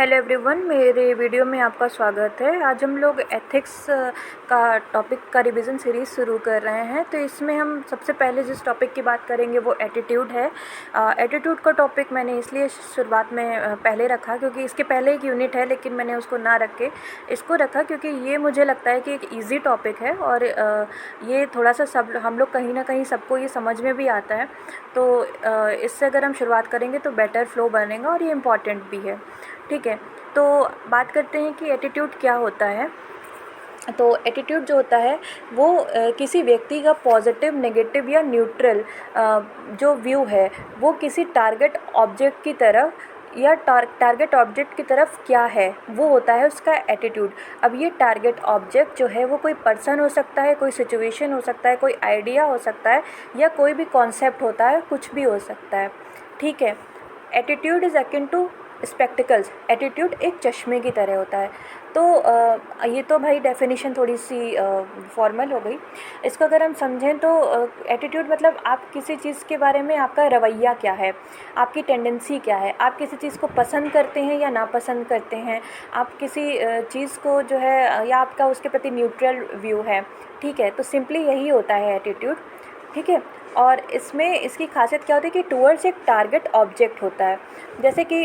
Hello everyone, मेरे video में आपका स्वागत है। आज हम लोग एथिक्स का टॉपिक का रिवीजन सीरीज़ शुरू कर रहे हैं। तो इसमें हम सबसे पहले जिस टॉपिक की बात करेंगे वो एटीट्यूड है। एटीट्यूड का टॉपिक मैंने इसलिए शुरुआत में पहले रखा क्योंकि इसके पहले एक यूनिट है, लेकिन मैंने उसको ना रख के इसको रखा क्योंकि ये मुझे लगता है कि एक ईजी टॉपिक है और ये थोड़ा सा सब हम लोग कहीं ना कहीं सबको ये समझ में भी आता है। तो इससे अगर हम शुरुआत करेंगे तो बेटर फ्लो बनेगा और ये इम्पॉर्टेंट भी है। ठीक है, तो बात करते हैं कि एटीट्यूड क्या होता है। तो एटीट्यूड जो होता है वो किसी व्यक्ति का पॉजिटिव, नेगेटिव या न्यूट्रल जो व्यू है वो किसी टारगेट ऑब्जेक्ट की तरफ या टारगेट ऑब्जेक्ट की तरफ क्या है वो होता है उसका एटीट्यूड। अब ये टारगेट ऑब्जेक्ट जो है वो कोई पर्सन हो सकता है, कोई सिचुएशन हो सकता है, कोई आइडिया हो सकता है या कोई भी कॉन्सेप्ट होता है, कुछ भी हो सकता है। ठीक है, attitude is akin to spectacles. Attitude एक चश्मे की तरह होता है। तो ये तो भाई डेफिनेशन थोड़ी सी फॉर्मल हो गई। इसको अगर हम समझें तो एटीट्यूड मतलब आप किसी चीज़ के बारे में आपका रवैया क्या है, आपकी टेंडेंसी क्या है, आप किसी चीज़ को पसंद करते हैं या नापसंद करते हैं, आप किसी चीज़ को जो है या आपका उसके प्रति न्यूट्रल व्यू है। ठीक है, तो सिंपली यही होता है एटीट्यूड। ठीक है, और इसमें इसकी खासियत क्या होती है कि टूवर्ड्स एक टारगेट ऑब्जेक्ट होता है। जैसे कि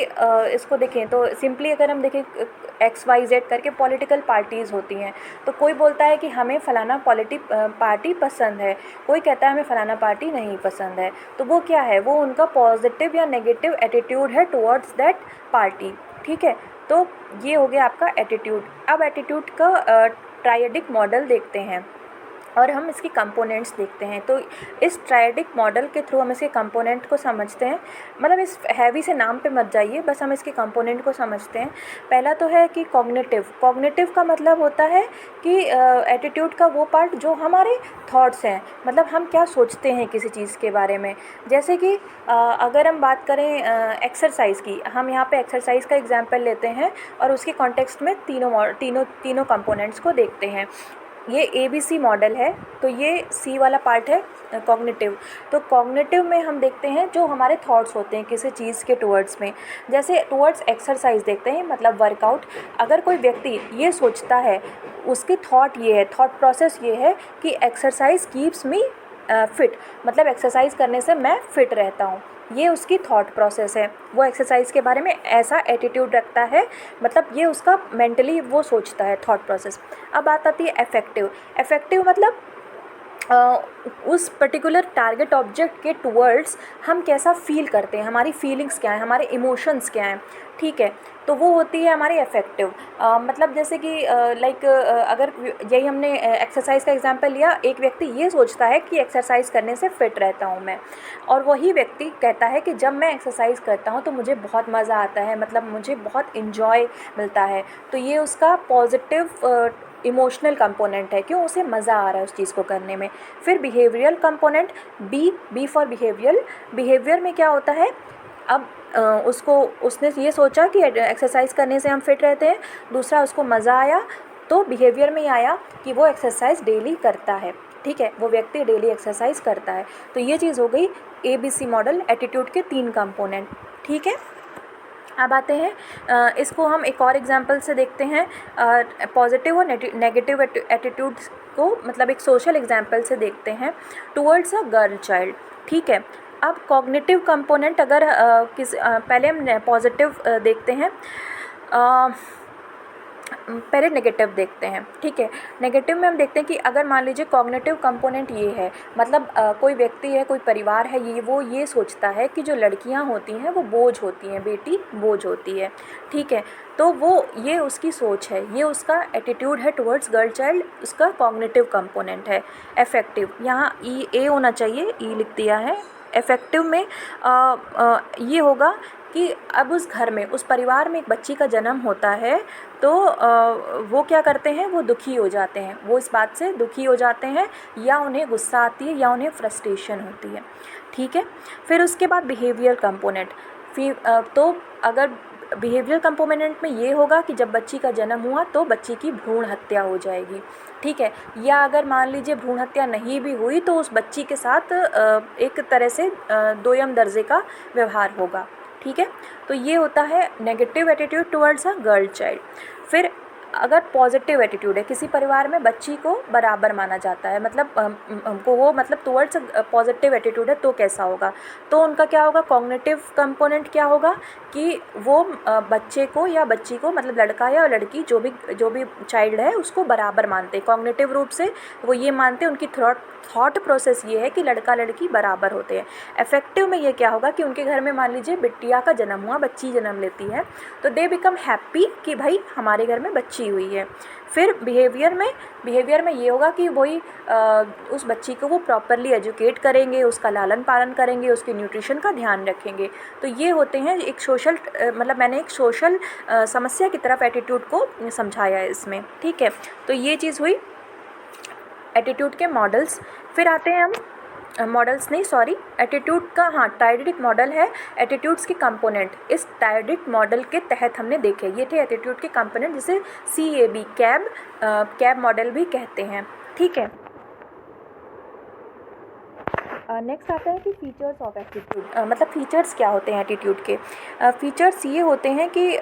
इसको देखें तो सिंपली अगर हम देखें XYZ करके पॉलिटिकल पार्टीज़ होती हैं, तो कोई बोलता है कि हमें फ़लाना पार्टी पसंद है, कोई कहता है हमें फ़लाना पार्टी नहीं पसंद है। तो वो क्या है, वो उनका पॉजिटिव या नेगेटिव एटीट्यूड है टुवर्ड्स दैट पार्टी। ठीक है, तो ये हो गया आपका एटीट्यूड। अब एटीट्यूड का ट्रायडिक मॉडल देखते हैं और हम इसकी कंपोनेंट्स देखते हैं। तो इस ट्रायडिक मॉडल के थ्रू हम इसके कंपोनेंट को समझते हैं। मतलब इस हैवी से नाम पे मत जाइए, बस हम इसके कंपोनेंट को समझते हैं। पहला तो है कि कॉग्निटिव। कॉग्निटिव का मतलब होता है कि एटीट्यूड का वो पार्ट जो हमारे थॉट्स हैं, मतलब हम क्या सोचते हैं किसी चीज़ के बारे में। जैसे कि अगर हम बात करें एक्सरसाइज की, हम यहाँ पे एक्सरसाइज का एग्जांपल लेते हैं और उसके कॉन्टेक्स्ट में तीनों कंपोनेंट्स को देखते हैं। ये ABC मॉडल है, तो ये C वाला पार्ट है कॉग्निटिव। तो कॉग्निटिव में हम देखते हैं जो हमारे थॉट्स होते हैं किसी चीज़ के टुवर्ड्स में। जैसे टुवर्ड्स एक्सरसाइज देखते हैं, मतलब वर्कआउट। अगर कोई व्यक्ति ये सोचता है, उसकी थॉट ये है, थॉट प्रोसेस ये है कि एक्सरसाइज कीप्स मी फिट, मतलब एक्सरसाइज करने से मैं फिट रहता हूँ, ये उसकी थॉट प्रोसेस है। वो एक्सरसाइज के बारे में ऐसा एटीट्यूड रखता है, मतलब ये उसका मेंटली वो सोचता है, थॉट प्रोसेस। अब बात आती है अफेक्टिव। अफेक्टिव मतलब उस पर्टिकुलर टारगेट ऑब्जेक्ट के टुवर्ड्स हम कैसा फील करते हैं, हमारी फीलिंग्स क्या हैं, हमारे इमोशंस क्या हैं। ठीक है, तो वो होती है हमारी अफेक्टिव। मतलब जैसे कि अगर यही हमने एक्सरसाइज का एग्जांपल लिया, एक व्यक्ति ये सोचता है कि एक्सरसाइज करने से फिट रहता हूँ मैं, और वही व्यक्ति कहता है कि जब मैं एक्सरसाइज करता हूँ तो मुझे बहुत मज़ा आता है, मतलब मुझे बहुत इन्जॉय मिलता है। तो ये उसका पॉजिटिव इमोशनल कंपोनेंट है, क्यों, उसे मज़ा आ रहा है उस चीज़ को करने में। फिर behavioural component, B for behaviour. Behaviour में क्या होता है, अब उसने ये सोचा कि एक्सरसाइज करने से हम फिट रहते हैं, दूसरा उसको मज़ा आया, तो बिहेवियर में आया कि वो एक्सरसाइज डेली करता है। ठीक है, वो व्यक्ति डेली एक्सरसाइज करता है। तो ये चीज़ हो गई ABC मॉडल, एटीट्यूड के 3 कंपोनेंट। ठीक है, अब आते हैं इसको हम एक और एग्जांपल से देखते हैं, पॉजिटिव और नेगेटिव एटीट्यूड्स को, मतलब एक सोशल एग्जांपल से देखते हैं टुवर्ड्स अ गर्ल चाइल्ड। ठीक है, अब कॉग्निटिव कंपोनेंट अगर पहले हम पॉजिटिव देखते हैं, पहले नेगेटिव देखते हैं। ठीक है, नेगेटिव में हम देखते हैं कि अगर मान लीजिए कॉग्निटिव कंपोनेंट ये है, मतलब कोई व्यक्ति है, कोई परिवार है, वो ये सोचता है कि जो लड़कियां होती हैं वो बोझ होती हैं, बेटी बोझ होती है। ठीक है, तो वो ये उसकी सोच है, ये उसका एटीट्यूड है टुवर्ड्स गर्ल चाइल्ड, उसका कॉग्निटिव कंपोनेंट है। अफेक्टिव, यहाँ E होना चाहिए, E लिख दिया है। इफ़ेक्टिव में ये होगा कि अब उस घर में, उस परिवार में एक बच्ची का जन्म होता है, तो वो क्या करते हैं, वो दुखी हो जाते हैं, वो इस बात से दुखी हो जाते हैं, या उन्हें गुस्सा आती है या उन्हें फ्रस्ट्रेशन होती है। ठीक है, फिर उसके बाद बिहेवियर कंपोनेंट। तो अगर बिहेवियर कंपोनेंट में ये होगा कि जब बच्ची का जन्म हुआ तो बच्ची की भ्रूण हत्या हो जाएगी। ठीक है, या अगर मान लीजिए भ्रूण हत्या नहीं भी हुई तो उस बच्ची के साथ एक तरह से दोयम दर्जे का व्यवहार होगा। ठीक है। तो ये होता है negative attitude towards a girl child. फिर अगर पॉजिटिव एटीट्यूड है, किसी परिवार में बच्ची को बराबर माना जाता है, मतलब हमको वो मतलब टुवर्ड्स पॉजिटिव एटीट्यूड है, तो कैसा होगा, तो उनका क्या होगा, कॉग्निटिव कंपोनेंट क्या होगा कि वो बच्चे को या बच्ची को, मतलब लड़का या लड़की जो भी चाइल्ड है उसको बराबर मानते हैं। कॉग्निटिव रूप से वो ये मानते हैं, उनकी थॉट प्रोसेस ये है कि लड़का लड़की बराबर होते हैं। अफेक्टिव में ये क्या होगा कि उनके घर में मान लीजिए बिटिया का जन्म हुआ, बच्ची जन्म लेती है, तो दे बिकम हैप्पी कि भाई हमारे घर में बच्ची हुई है। फिर बिहेवियर में ये होगा कि वही उस बच्ची को वो प्रॉपरली एजुकेट करेंगे, उसका लालन पालन करेंगे, उसके न्यूट्रिशन का ध्यान रखेंगे। तो ये होते हैं एक सोशल मतलब मैंने एक सोशल समस्या की तरफ एटीट्यूड को समझाया है इसमें, ठीक है। तो ये चीज़ हुई एटीट्यूड के मॉडल्स। फिर आते हैं हम एटीट्यूड का, हाँ, टायडिक मॉडल है एटीट्यूड्स के कंपोनेंट। इस टायडिक मॉडल के तहत हमने देखे, ये थे एटीट्यूड के कंपोनेंट, जिसे CAB कैब मॉडल भी कहते हैं, ठीक है। नेक्स्ट आता है कि फीचर्स ऑफ एटीट्यूड, मतलब फीचर्स क्या होते हैं एटीट्यूड के। फीचर्स ये होते हैं कि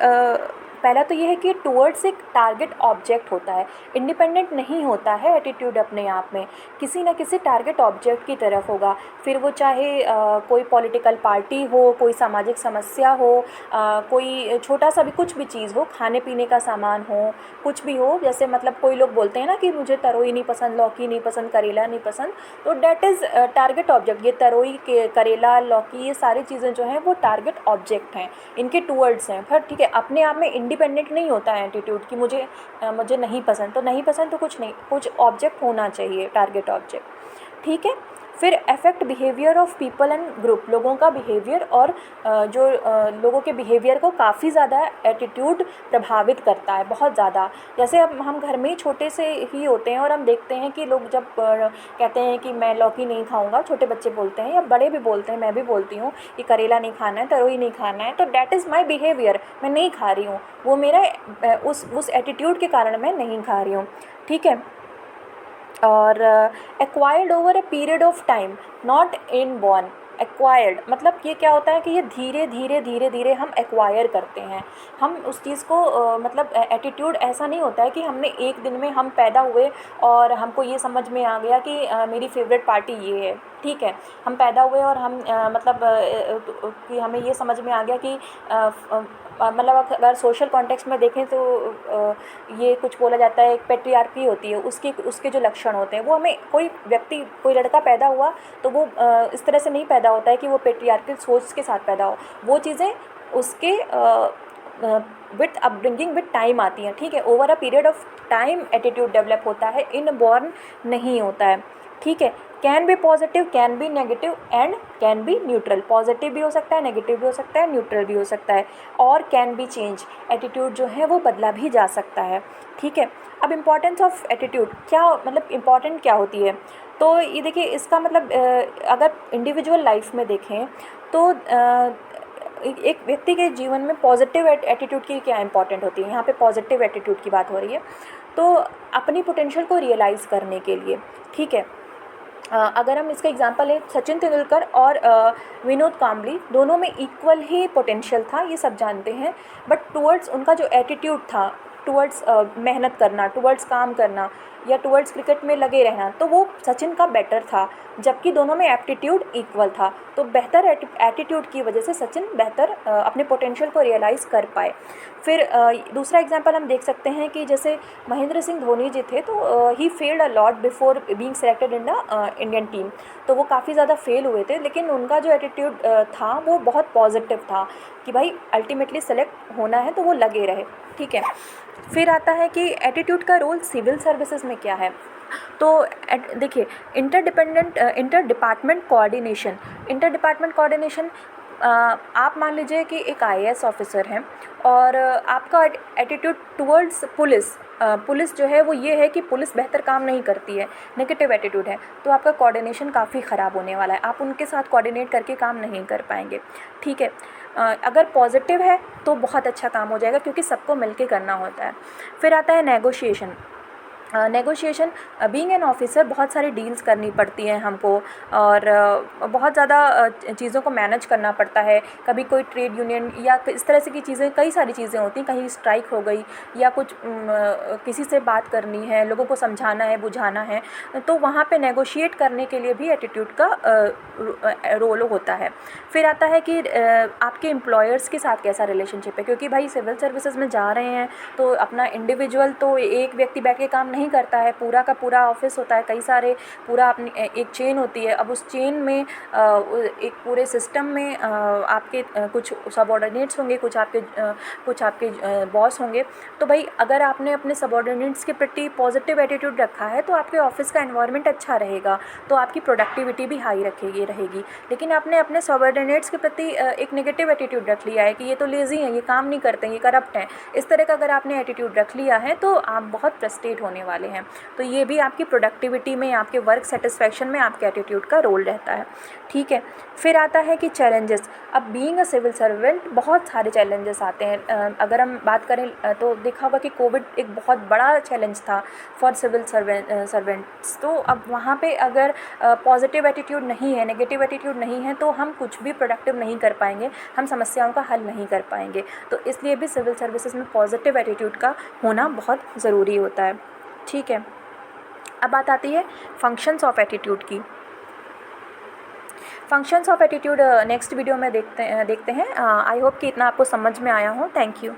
पहला तो ये है कि टुवर्ड्स एक टारगेट ऑब्जेक्ट होता है, इंडिपेंडेंट नहीं होता है एटीट्यूड अपने आप में, किसी न किसी टारगेट ऑब्जेक्ट की तरफ होगा। फिर वो चाहे कोई पॉलिटिकल पार्टी हो, कोई सामाजिक समस्या हो, कोई छोटा सा भी कुछ भी चीज़ हो, खाने पीने का सामान हो, कुछ भी हो। जैसे मतलब कोई लोग बोलते हैं ना कि मुझे तरोई नहीं पसंद, लौकी नहीं पसंद, करेला नहीं पसंद, तो डैट इज़ टारगेट ऑब्जेक्ट। ये तरोई के करेला लौकी ये सारी चीज़ें जो हैं वो टारगेट ऑब्जेक्ट हैं, इनके टूवर्ड्स हैं। फिर ठीक है, अपने आप में इंडिपेंडेंट नहीं होता है एटीट्यूड कि मुझे नहीं पसंद, तो नहीं पसंद तो कुछ नहीं, कुछ ऑब्जेक्ट होना चाहिए, टारगेट ऑब्जेक्ट, ठीक है। फिर affect behaviour of people and group, लोगों का बिहेवियर और जो लोगों के बिहेवियर को काफ़ी ज़्यादा एटीट्यूड प्रभावित करता है, बहुत ज़्यादा। जैसे अब हम घर में ही छोटे से ही होते हैं और हम देखते हैं कि लोग जब कहते हैं कि मैं लौकी नहीं खाऊंगा, छोटे बच्चे बोलते हैं या बड़े भी बोलते हैं, मैं भी बोलती हूँ कि करेला नहीं खाना है, तरोई नहीं खाना है, तो डैट इज़ माई बिहेवियर, मैं नहीं खा रही हूँ, वो मेरा उस एटीट्यूड के कारण मैं नहीं खा रही हूँ, ठीक है। और acquired over a period of time, not in born. Acquired मतलब ये क्या होता है कि ये धीरे धीरे हम एक्वायर करते हैं, हम उस चीज़ को मतलब एटीट्यूड ऐसा नहीं होता है कि हमने एक दिन में हम पैदा हुए और हमको ये समझ में आ गया कि मेरी फेवरेट पार्टी ये है, ठीक है। हम पैदा हुए और हम कि हमें ये समझ में आ गया कि मतलब अगर सोशल कॉन्टेक्स्ट में देखें तो ये कुछ बोला जाता है, एक पेट्रियार्की होती है, उसके जो लक्षण होते हैं वो हमें, कोई लड़का पैदा हुआ तो वो इस तरह से नहीं पैदा होता है कि वो पेट्रियार्कल सोच के साथ पैदा हो, वो चीज़ें उसके विथ अपब्रिंगिंग विथ टाइम आती हैं, ठीक है। Over a period of time attitude develop होता है, इनबॉर्न नहीं होता है, ठीक है। Can be positive, can be negative and can be neutral, positive भी हो सकता है, नेगेटिव भी हो सकता है, न्यूट्रल भी हो सकता है, और कैन बी चेंज, एटीट्यूड जो है वो बदला भी जा सकता है, ठीक है। अब इम्पॉर्टेंस ऑफ एटीट्यूड क्या, मतलब इम्पॉर्टेंट क्या होती है, तो ये देखिए इसका मतलब अगर इंडिविजुअल लाइफ में देखें तो एक व्यक्ति के जीवन में पॉजिटिव एटीट्यूड की क्या इंपॉर्टेंट होती है, यहाँ पे पॉजिटिव एटीट्यूड की बात हो रही है, तो अपनी पोटेंशियल को रियलाइज़ करने के लिए, ठीक है। अगर हम इसका एग्जांपल है, सचिन तेंदुलकर और विनोद कांबली, दोनों में इक्वल ही पोटेंशियल था, ये सब जानते हैं, बट टुवर्ड्स उनका जो एटीट्यूड था, टुवर्ड्स मेहनत करना, टुवर्ड्स काम करना या टुवर्ड्स क्रिकेट में लगे रहना, तो वो सचिन का बेटर था, जबकि दोनों में एप्टीट्यूड इक्वल था। तो बेहतर एटीट्यूड की वजह से सचिन बेहतर अपने पोटेंशियल को रियलाइज़ कर पाए। फिर दूसरा एग्जांपल हम देख सकते हैं कि जैसे महेंद्र सिंह धोनी जी थे, तो ही failed a lot before being selected in the Indian team, तो वो काफ़ी ज़्यादा फेल हुए थे, लेकिन उनका जो एटीट्यूड था वो बहुत पॉजिटिव था कि भाई अल्टीमेटली सेलेक्ट होना है तो वो लगे रहे, ठीक है। फिर आता है कि एटीट्यूड का रोल सिविल सर्विसेज में क्या है, तो देखिए इंटर डिपार्टमेंट कोऑर्डिनेशन, आप मान लीजिए कि एक IAS ऑफिसर हैं और आपका एटीट्यूड टुवर्ड्स पुलिस जो है वो ये है कि पुलिस बेहतर काम नहीं करती है, नेगेटिव एटीट्यूड है, तो आपका कोऑर्डिनेशन काफ़ी ख़राब होने वाला है, आप उनके साथ कोऑर्डिनेट करके काम नहीं कर पाएंगे, ठीक है। अगर पॉजिटिव है तो बहुत अच्छा काम हो जाएगा क्योंकि सबको मिलके करना होता है। फिर आता है negotiation. Negotiation, being an officer बहुत सारी डील्स करनी पड़ती हैं हमको, और बहुत ज़्यादा चीज़ों को मैनेज करना पड़ता है। कभी कोई ट्रेड यूनियन या इस तरह से की चीज़ें, कई सारी चीज़ें होती हैं, कहीं स्ट्राइक हो गई या कुछ किसी से बात करनी है, लोगों को समझाना है, बुझाना है, तो वहाँ पे नेगोशिएट करने के लिए भी एटीट्यूड का रोल होता है। फिर आता है कि आपके एम्प्लॉयर्स के साथ कैसा रिलेशनशिप है, क्योंकि भाई सिविल सर्विसेज में जा रहे हैं तो अपना इंडिविजुअल तो एक व्यक्ति बैठ के काम नहीं करता है, पूरा का पूरा ऑफिस होता है, कई सारे पूरा अपनी एक चेन होती है। अब उस चेन में एक पूरे सिस्टम में आपके कुछ सबऑर्डिनेट्स होंगे, कुछ आपके बॉस होंगे। तो भाई अगर आपने अपने सबऑर्डिनेट्स के प्रति पॉजिटिव एटीट्यूड रखा है तो आपके ऑफिस का एनवायरनमेंट अच्छा रहेगा, तो आपकी प्रोडक्टिविटी भी हाई रहेगी। लेकिन आपने अपने सबऑर्डिनेट्स के प्रति एक नेगेटिव एटीट्यूड रख लिया है कि ये तो लेज़ी हैं, ये काम नहीं करते, ये करप्ट हैं, इस तरह का अगर आपने एटीट्यूड रख लिया है तो आप बहुत फ्रस्ट्रेट होने वाले हैं। तो ये भी आपकी प्रोडक्टिविटी में, आपके वर्क सेटिस्फैक्शन में आपके एटीट्यूड का रोल रहता है। ठीक है, फिर आता है कि चैलेंजेस। अब बीइंग अ सिविल सर्वेंट बहुत सारे चैलेंजेस आते हैं। अगर हम बात करें तो देखा होगा कि कोविड एक बहुत बड़ा चैलेंज था फॉर सिविल सर्वेंट्स। तो अब वहाँ पे अगर पॉजिटिव एटीट्यूड नहीं है, नेगेटिव एटीट्यूड नहीं है, तो हम कुछ भी प्रोडक्टिव नहीं कर पाएंगे, हम समस्याओं का हल नहीं कर पाएंगे। तो इसलिए भी सिविल सर्विसेज में पॉजिटिव एटीट्यूड का होना बहुत ज़रूरी होता है। ठीक है, अब बात आती है फंक्शंस ऑफ एटीट्यूड की। Functions of attitude next video में देखते हैं। आई होप कि इतना आपको समझ में आया हो। Thank you.